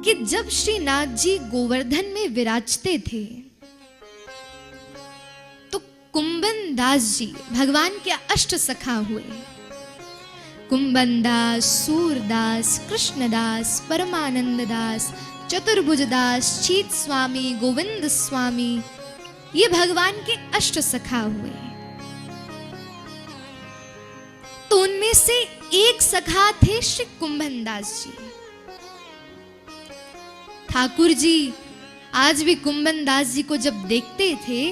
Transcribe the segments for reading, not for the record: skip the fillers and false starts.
कि जब श्रीनाथ जी गोवर्धन में विराजते थे तो कुंभन दास जी भगवान के अष्ट सखा हुए। कुंभन दास, सूरदास, कृष्णदास, परमानंद दास, चतुर्भुज दास, चीत स्वामी, गोविंद स्वामी, ये भगवान के अष्ट सखा हुए। तो उनमें से एक सखा थे श्री कुंभन दास जी। ठाकुर जी आज भी कुंभन दास जी को जब देखते थे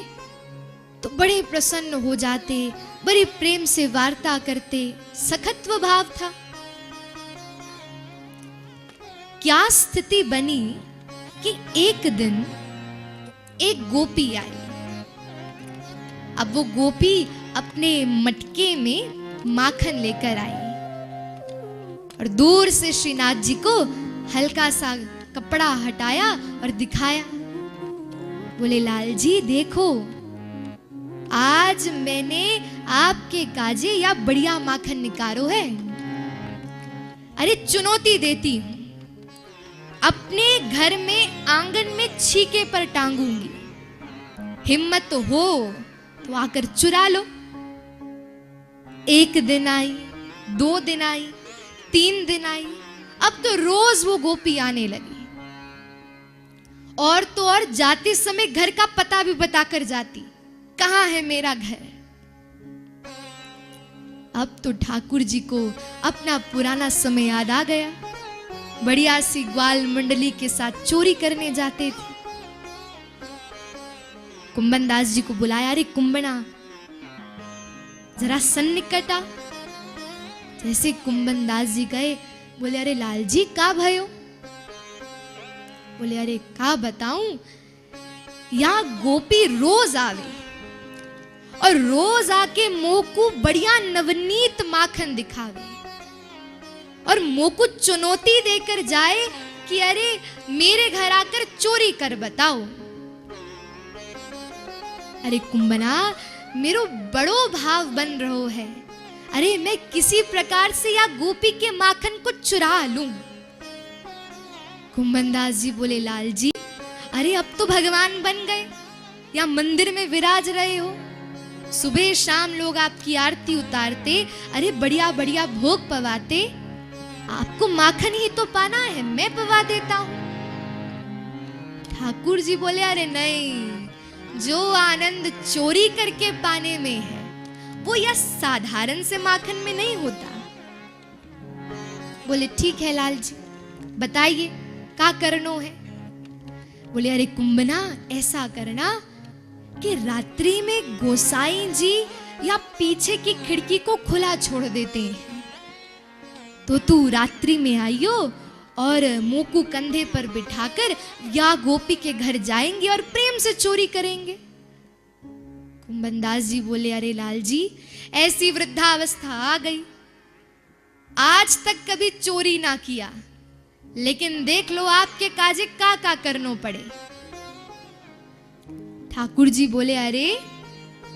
तो बड़े प्रसन्न हो जाते, बड़े प्रेम से वार्ता करते, सखत्व भाव था। क्या स्थिति बनी कि एक दिन एक गोपी आई। अब वो गोपी अपने मटके में माखन लेकर आई और दूर से श्रीनाथ जी को हल्का सा कपड़ा हटाया और दिखाया। बोले लाल जी देखो, आज मैंने आपके काजे या बढ़िया माखन निकालो है। अरे चुनौती देती हूं, अपने घर में आंगन में छीके पर टांगूंगी, हिम्मत तो हो तो आकर चुरा लो। एक दिन आई, 2 दिन आई, 3 दिन आई, अब तो रोज वो गोपी आने लगी। और तो और जाते समय घर का पता भी बताकर जाती, कहां है मेरा घर। अब तो ठाकुर जी को अपना पुराना समय याद आ गया। बढ़िया सी ग्वाल मंडली के साथ चोरी करने जाते थे। कुंभन दास जी को बुलाया, अरे कुंभना जरा सन्निकट आ। जैसे कुंभन दास जी गए, बोले अरे लाल जी का भयो। बोले अरे का बताऊं, यहां गोपी रोज आवे और रोज आके मोकू बढ़िया नवनीत माखन दिखावे और मोकू चुनौती देकर जाए कि अरे मेरे घर आकर चोरी कर बताओ। अरे कुंभना मेरो बड़ो भाव बन रहो है, अरे मैं किसी प्रकार से या गोपी के माखन को चुरा लूं। कुंभन दास जी बोले लाल जी अरे अब तो भगवान बन गए, या मंदिर में विराज रहे हो, सुबह शाम लोग आपकी आरती उतारते, अरे बढ़िया बढ़िया भोग पवाते, आपको माखन ही तो पाना है, मैं पवा देता हूं। ठाकुर जी बोले अरे नहीं, जो आनंद चोरी करके पाने में है वो यह साधारण से माखन में नहीं होता। बोले ठीक है लाल जी, बताइए का करनो है। बोले अरे कुंभना ऐसा करना कि रात्रि में गोसाई जी या पीछे की खिड़की को खुला छोड़ देते हैं, तो तू रात्रि में आइयो और मोकू कंधे पर बिठाकर या गोपी के घर जाएंगे और प्रेम से चोरी करेंगे। कुंभन दास जी बोले अरे लाल जी ऐसी वृद्धावस्था आ गई, आज तक कभी चोरी ना किया, लेकिन देख लो आपके काजे का करनो पड़े। ठाकुर जी बोले अरे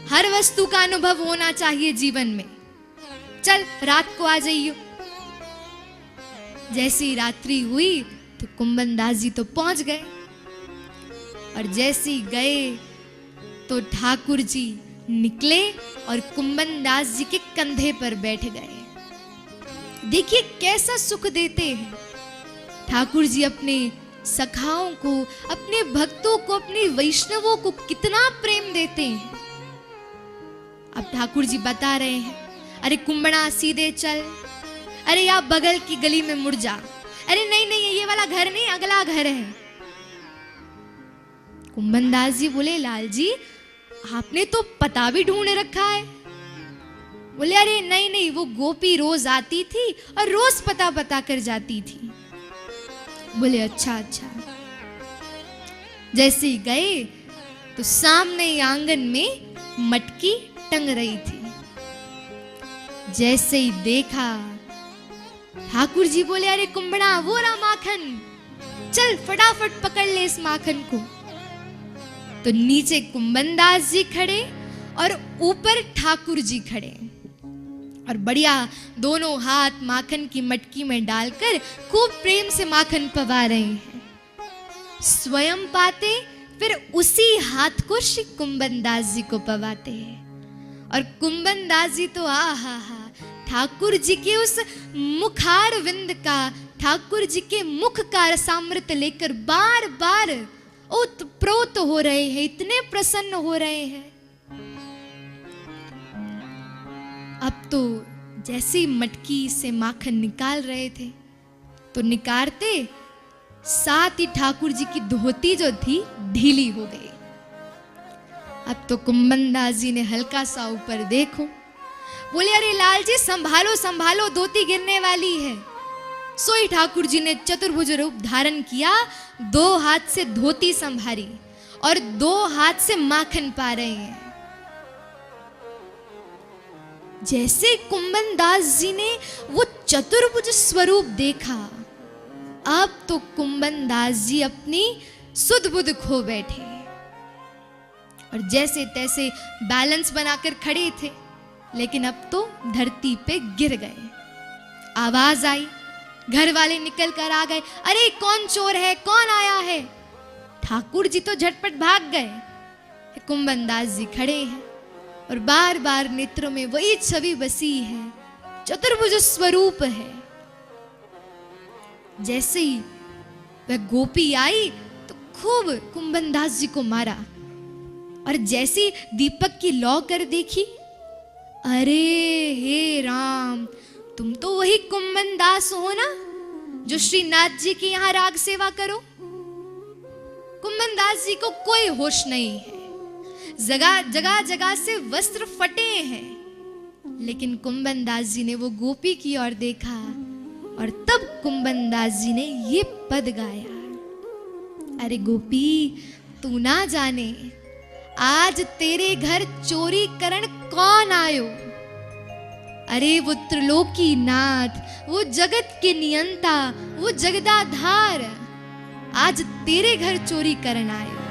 हर वस्तु का अनुभव होना चाहिए जीवन में, चल रात को आ जाइयो। जैसी रात्रि हुई तो कुंभन दास जी तो पहुंच गए, और जैसी गए तो ठाकुर जी निकले और कुंभन दास जी के कंधे पर बैठ गए। देखिए कैसा सुख देते हैं ठाकुर जी, अपने सखाओं को, अपने भक्तों को, अपने वैष्णवों को कितना प्रेम देते हैं। अब ठाकुर जी बता रहे हैं अरे कुंभना सीधे चल, अरे आप बगल की गली में मुड़ जा, अरे नहीं नहीं ये वाला घर नहीं अगला घर है। कुंभन दास जी बोले लाल जी आपने तो पता भी ढूंढ रखा है। बोले अरे नहीं नहीं वो गोपी रोज आती थी और रोज पता बता कर जाती थी। बोले अच्छा अच्छा। जैसे ही गए तो सामने आंगन में मटकी टंग रही थी। जैसे ही देखा ठाकुर जी बोले अरे कुंभना वो रहा माखन, चल फटाफट पकड़ ले इस माखन को। तो नीचे कुंभन दास जी खड़े और ऊपर ठाकुर जी खड़े, और बढ़िया दोनों हाथ माखन की मटकी में डालकर खूब प्रेम से माखन पवा रहे हैं। स्वयं पाते, फिर उसी हाथ को श्री कुंभन दास जी को पवाते हैं। और कुंभन दास जी तो हा ठाकुर जी के उस मुखार विंद का, ठाकुर जी के मुख का रसामृत लेकर बार बार ओतप्रोत हो रहे हैं, इतने प्रसन्न हो रहे हैं। अब तो जैसे ही मटकी से माखन निकाल रहे थे तो निकारते साथ ही ठाकुर जी की धोती जो थी ढीली हो गई। अब तो कुंभन दास जी ने हल्का सा ऊपर देखो, बोले अरे लाल जी संभालो संभालो, धोती गिरने वाली है। सोई ठाकुर जी ने चतुर्भुज रूप धारण किया, 2 हाथ से धोती संभारी और 2 हाथ से माखन पा रहे हैं। जैसे कुंभन दास जी ने वो चतुर्भुज स्वरूप देखा, अब तो कुंभन दास जी अपनी सुध बुध खो बैठे और जैसे तैसे बैलेंस बनाकर खड़े थे, लेकिन अब तो धरती पे गिर गए। आवाज आई, घर वाले निकल कर आ गए, अरे कौन चोर है, कौन आया है। ठाकुर जी तो झटपट भाग गए। कुंभन दास जी खड़े हैं और बार बार नेत्रों में वही छवि बसी है, चतुर्भुज स्वरूप है। जैसे ही वह गोपी आई तो खूब कुंभन दास जी को मारा और जैसी दीपक की लौ कर देखी, अरे हे राम, तुम तो वही कुंभन दास हो ना जो श्रीनाथ जी की यहां राग सेवा करो। कुंभन दास जी को कोई होश नहीं है, जगह जगह से वस्त्र फटे हैं, लेकिन कुंभन दास जी ने वो गोपी की ओर देखा और तब कुंभन दास जी ने ये पद गाया, अरे गोपी तू ना जाने आज तेरे घर चोरी करण कौन आयो। अरे वो त्रिलोकी नाथ, वो जगत के नियंता, वो जगदाधार आज तेरे घर चोरी करन आयो।